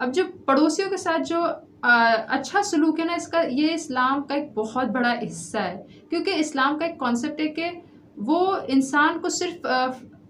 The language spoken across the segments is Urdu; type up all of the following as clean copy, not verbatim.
اب جو پڑوسیوں کے ساتھ جو اچھا سلوک ہے نا، اس کا یہ اسلام کا ایک بہت بڑا حصہ ہے، کیونکہ اسلام کا ایک کانسیپٹ ہے کہ وہ انسان کو صرف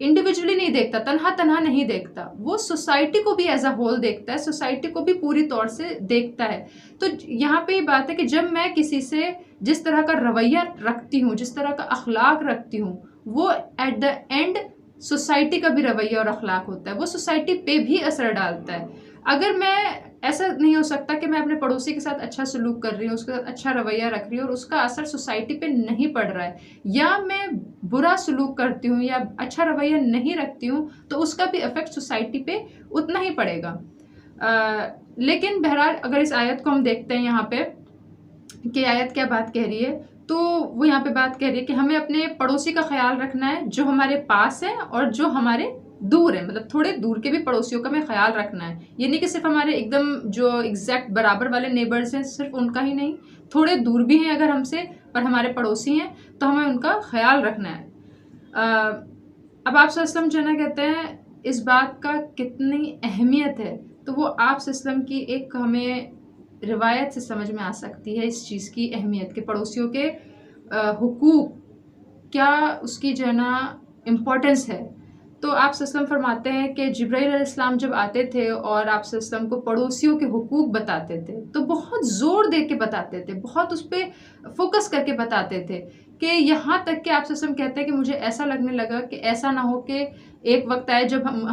انڈیویجولی نہیں دیکھتا، تنہا نہیں دیکھتا، وہ سوسائٹی کو بھی ایز اے ہول دیکھتا ہے، سوسائٹی کو بھی پوری طور سے دیکھتا ہے۔ تو یہاں پہ یہ بات ہے کہ جب میں کسی سے جس طرح کا رویہ رکھتی ہوں، جس طرح کا اخلاق رکھتی ہوں، وہ ایٹ دا اینڈ سوسائٹی کا بھی رویہ اور اخلاق ہوتا ہے، وہ سوسائٹی پہ بھی اثر ڈالتا ہے۔ اگر میں ایسا نہیں ہو سکتا کہ میں اپنے پڑوسی کے ساتھ اچھا سلوک کر رہی ہوں، اس کے ساتھ اچھا رویہ رکھ رہی ہوں اور اس کا اثر سوسائٹی پہ نہیں پڑ رہا ہے، یا میں برا سلوک کرتی ہوں یا اچھا رویہ نہیں رکھتی ہوں، تو اس کا بھی افیکٹ سوسائٹی پہ اتنا ہی پڑے گا۔ لیکن بہرحال اگر اس آیت کو ہم دیکھتے ہیں یہاں پہ کہ آیت کیا بات کہہ رہی ہے، تو وہ یہاں پہ بات کہہ رہی ہے کہ ہمیں اپنے پڑوسی کا خیال رکھنا ہے جو ہمارے پاس ہے اور جو ہمارے دور ہے، مطلب تھوڑے دور کے بھی پڑوسیوں کا ہمیں خیال رکھنا ہے۔ یہ نہیں کہ صرف ہمارے ایک دم جو ایگزیکٹ برابر والے نیبرز ہیں صرف ان کا ہی نہیں، تھوڑے دور بھی ہیں اگر ہم سے پر ہمارے پڑوسی ہیں تو ہمیں ان کا خیال رکھنا ہے۔ اب آپ صلی اللہ علیہ وسلم جو ہے نا کہتے ہیں اس بات کا کتنی اہمیت ہے، تو وہ آپ صلی اللہ علیہ وسلم کی ایک ہمیں روایت سے سمجھ میں آ سکتی ہے اس چیز کی اہمیت کہ پڑوسیوں کے حقوق کیا اس کی جو ہے نا امپورٹنس ہے۔ تو آپ صلی اللہ علیہ وسلم فرماتے ہیں کہ جبرائیل علیہ السلام جب آتے تھے اور آپ صلی اللہ علیہ وسلم کو پڑوسیوں کے حقوق بتاتے تھے تو بہت زور دے کے بتاتے تھے، بہت اس پہ فوکس کر کے بتاتے تھے، کہ یہاں تک کہ آپ صلی اللہ علیہ وسلم کہتے ہیں کہ مجھے ایسا لگنے لگا کہ ایسا نہ ہو کہ ایک وقت آئے جب ہم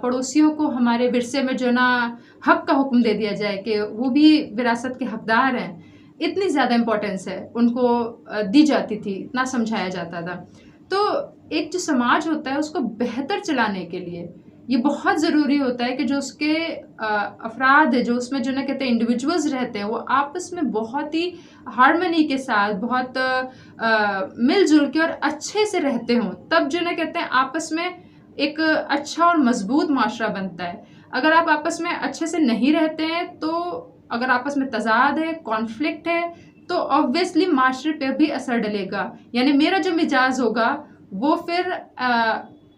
پڑوسیوں کو ہمارے ورثے میں جو نا حق کا حکم دے دیا جائے کہ وہ بھی وراثت کے حقدار ہیں۔ اتنی زیادہ امپورٹنس ہے ان کو دی جاتی تھی، اتنا سمجھایا جاتا تھا۔ تو ایک جو سماج ہوتا ہے اس کو بہتر چلانے کے لیے یہ بہت ضروری ہوتا ہے کہ جو اس کے افراد جو اس میں جو نا کہتے ہیں انڈیویجولز رہتے ہیں وہ آپس میں بہت ہی ہارمنی کے ساتھ بہت مل جل کے اور اچھے سے رہتے ہوں، تب جو نا کہتے ہیں آپس میں ایک اچھا اور مضبوط معاشرہ بنتا ہے۔ اگر آپ آپس میں اچھے سے نہیں رہتے ہیں تو اگر آپس میں تضاد ہے، کانفلکٹ ہے، تو آبویسلی معاشرے پہ بھی اثر ڈلے گا، یعنی میرا جو مزاج ہوگا وہ پھر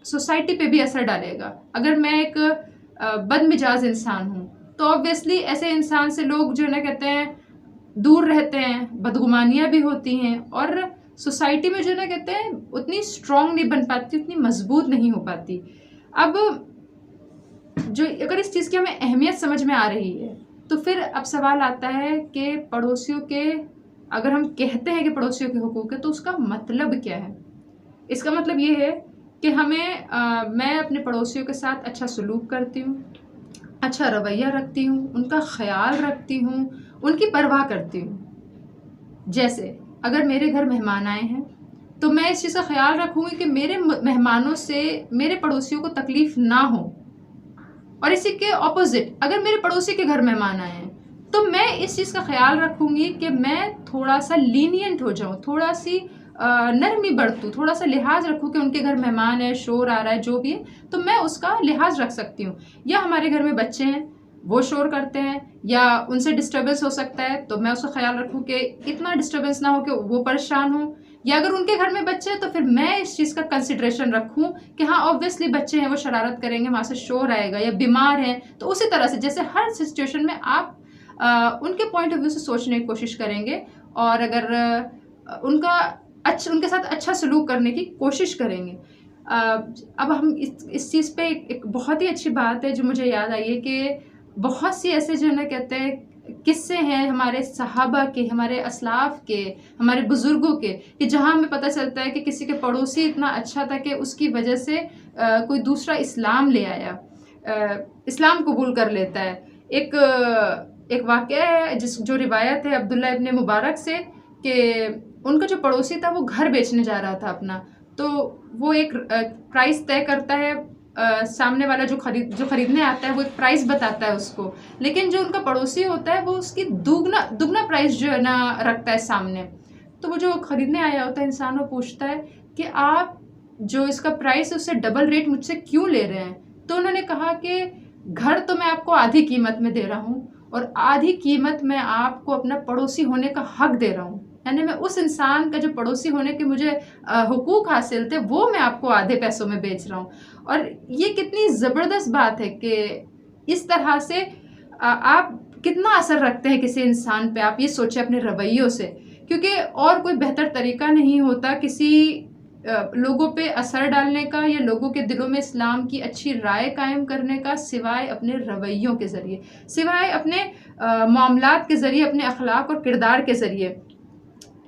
سوسائٹی پہ بھی اثر ڈالے گا۔ اگر میں ایک بد مزاج انسان ہوں تو آبویسلی ایسے انسان سے لوگ جو ہے نا کہتے ہیں دور رہتے ہیں، بدگمانیاں بھی ہوتی ہیں اور سوسائٹی میں جو ہے نا کہتے ہیں اتنی اسٹرانگ نہیں بن پاتی، اتنی مضبوط نہیں ہو پاتی۔ اب جو اگر اس چیز کی ہمیں اہمیت سمجھ میں آ رہی ہے تو پھر اب سوال آتا ہے کہ پڑوسیوں کے اگر ہم کہتے ہیں کہ پڑوسیوں کے حقوق ہے تو اس کا مطلب کیا ہے؟ اس کا مطلب یہ ہے کہ میں اپنے پڑوسیوں کے ساتھ اچھا سلوک کرتی ہوں، اچھا رویہ رکھتی ہوں، ان کا خیال رکھتی ہوں، ان کی پرواہ کرتی ہوں۔ جیسے اگر میرے گھر مہمان آئے ہیں تو میں اس چیز کا خیال رکھوں گی کہ میرے مہمانوں سے میرے پڑوسیوں کو تکلیف نہ ہو، اور اسی کے اپوزٹ اگر میرے پڑوسی کے گھر مہمان آئے ہیں تو میں اس چیز کا خیال رکھوں گی کہ میں تھوڑا سا لینینٹ ہو جاؤں، تھوڑا سی نرمی برتوں، تھوڑا سا لحاظ رکھوں کہ ان کے گھر مہمان ہے، شور آ رہا ہے، جو بھی ہے تو میں اس کا لحاظ رکھ سکتی ہوں۔ یا ہمارے گھر میں بچے ہیں، وہ شور کرتے ہیں یا ان سے ڈسٹربنس ہو سکتا ہے تو میں اس کا خیال رکھوں کہ اتنا ڈسٹربنس نہ ہو کہ وہ پریشان ہوں، یا اگر ان کے گھر میں بچے ہیں تو پھر میں اس چیز کا کنسیڈریشن رکھوں کہ ہاں آبویسلی بچے ہیں، وہ شرارت کریں گے، وہاں سے شور آئے گا، یا بیمار ہیں تو اسی طرح سے جیسے ہر سچویشن میں آپ ان کے پوائنٹ آف ویو سے سوچنے کی کوشش کریں گے، اور اگر ان کے ساتھ اچھا سلوک کرنے کی کوشش کریں گے۔ اب ہم اس چیز پہ ایک بہت ہی اچھی بات ہے جو مجھے یاد آئی ہے کہ بہت سی ایسے جو ہے نا کہتے ہیں قصے ہیں ہمارے صحابہ کے، ہمارے اسلاف کے، ہمارے بزرگوں کے، کہ جہاں ہمیں پتہ چلتا ہے کہ کسی کے پڑوسی اتنا اچھا تھا کہ اس کی وجہ سے کوئی دوسرا اسلام لے آیا، اسلام قبول کر لیتا ہے۔ ایک واقعہ ہے جو روایت ہے عبداللہ ابن مبارک سے کہ ان کا جو پڑوسی تھا وہ گھر بیچنے جا رہا تھا اپنا، تو وہ ایک پرائز طے کرتا ہے، سامنے والا جو خریدنے آتا ہے وہ ایک پرائز بتاتا ہے اس کو، لیکن جو ان کا پڑوسی ہوتا ہے وہ اس کی دگنا پرائز جو ہے نا رکھتا ہے سامنے۔ تو وہ جو خریدنے آیا ہوتا ہے انسان وہ پوچھتا ہے کہ آپ جو اس کا پرائز ہے اس سے ڈبل ریٹ مجھ سے کیوں لے رہے ہیں؟ تو انہوں نے کہا کہ گھر تو میں آپ کو آدھی قیمت میں دے رہا ہوں اور آدھی قیمت میں آپ کو اپنا پڑوسی ہونے کا حق دے رہا ہوں، یعنی میں اس انسان کا جو پڑوسی ہونے کے مجھے حقوق حاصل تھے وہ میں آپ کو آدھے پیسوں میں بیچ رہا ہوں۔ اور یہ کتنی زبردست بات ہے کہ اس طرح سے آپ کتنا اثر رکھتے ہیں کسی انسان پہ، آپ یہ سوچیں اپنے رویوں سے، کیونکہ اور کوئی بہتر طریقہ نہیں ہوتا کسی لوگوں پہ اثر ڈالنے کا یا لوگوں کے دلوں میں اسلام کی اچھی رائے قائم کرنے کا، سوائے اپنے رویوں کے ذریعے، سوائے اپنے معاملات کے ذریعے، اپنے اخلاق اور کردار کے ذریعے.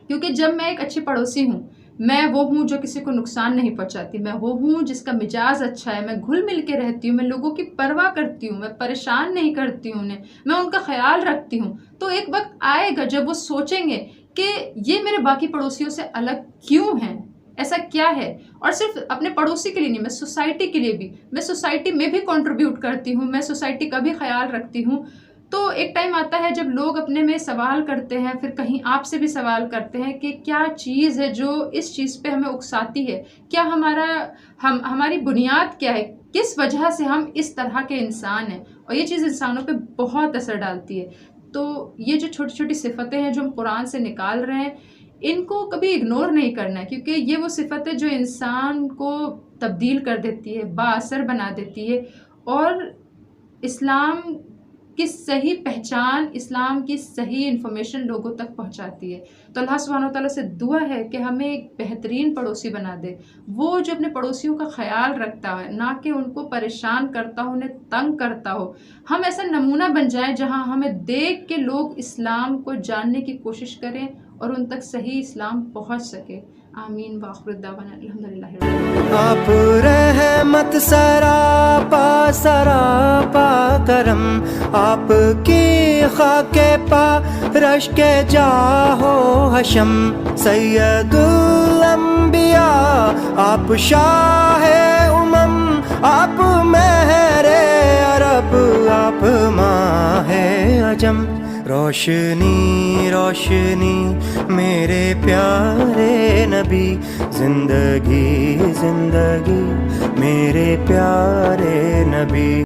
کیونکہ جب میں ایک اچھی پڑوسی ہوں، میں وہ ہوں جو کسی کو نقصان نہیں پہنچاتی، میں وہ ہوں جس کا مزاج اچھا ہے، میں گھل مل کے رہتی ہوں، میں لوگوں کی پرواہ کرتی ہوں، میں پریشان نہیں کرتی ہوں انہیں، میں ان کا خیال رکھتی ہوں. تو ایک وقت آئے گا جب وہ سوچیں گے کہ یہ میرے باقی پڑوسیوں سے الگ کیوں ہیں، ایسا کیا ہے. اور صرف اپنے پڑوسی کے لیے نہیں، میں سوسائٹی کے لیے بھی، میں سوسائٹی میں بھی کنٹریبیوٹ کرتی ہوں، میں سوسائٹی کا بھی خیال رکھتی ہوں. تو ایک ٹائم آتا ہے جب لوگ اپنے میں سوال کرتے ہیں، پھر کہیں آپ سے بھی سوال کرتے ہیں کہ کیا چیز ہے جو اس چیز پہ ہمیں اکساتی ہے، کیا ہماری بنیاد کیا ہے، کس وجہ سے ہم اس طرح کے انسان ہیں. اور یہ چیز انسانوں پہ بہت اثر ڈالتی ہے. تو یہ جو چھوٹی چھوٹی صفتیں ہیں جو ہم قرآن سے نکال رہے ہیں، ان کو کبھی اگنور نہیں کرنا ہے، کیونکہ یہ وہ صفت ہے جو انسان کو تبدیل کر دیتی ہے، با اثر بنا دیتی ہے، اور اسلام کی صحیح پہچان، اسلام کی صحیح انفارمیشن لوگوں تک پہنچاتی ہے. تو اللہ سبحانہ وتعالیٰ سے دعا ہے کہ ہمیں ایک بہترین پڑوسی بنا دے، وہ جو اپنے پڑوسیوں کا خیال رکھتا ہے، نہ کہ ان کو پریشان کرتا ہو، انہیں تنگ کرتا ہو. ہم ایسا نمونہ بن جائیں جہاں ہمیں دیکھ کے لوگ اسلام کو جاننے کی کوشش کریں اور ان تک صحیح اسلام پہنچ سکے. آمین. وآخر دعوانا الحمدللہ رب العالمین. آپ رحمت سراپا سراپا کرم، آپ کی خاک پا رش کے جاہو حشم، سید الانبیاء آپ شاہ امم، آپ مہر عرب، آپ ماہ عجم. روشنی روشنی میرے پیارے نبی، زندگی زندگی میرے پیارے نبی.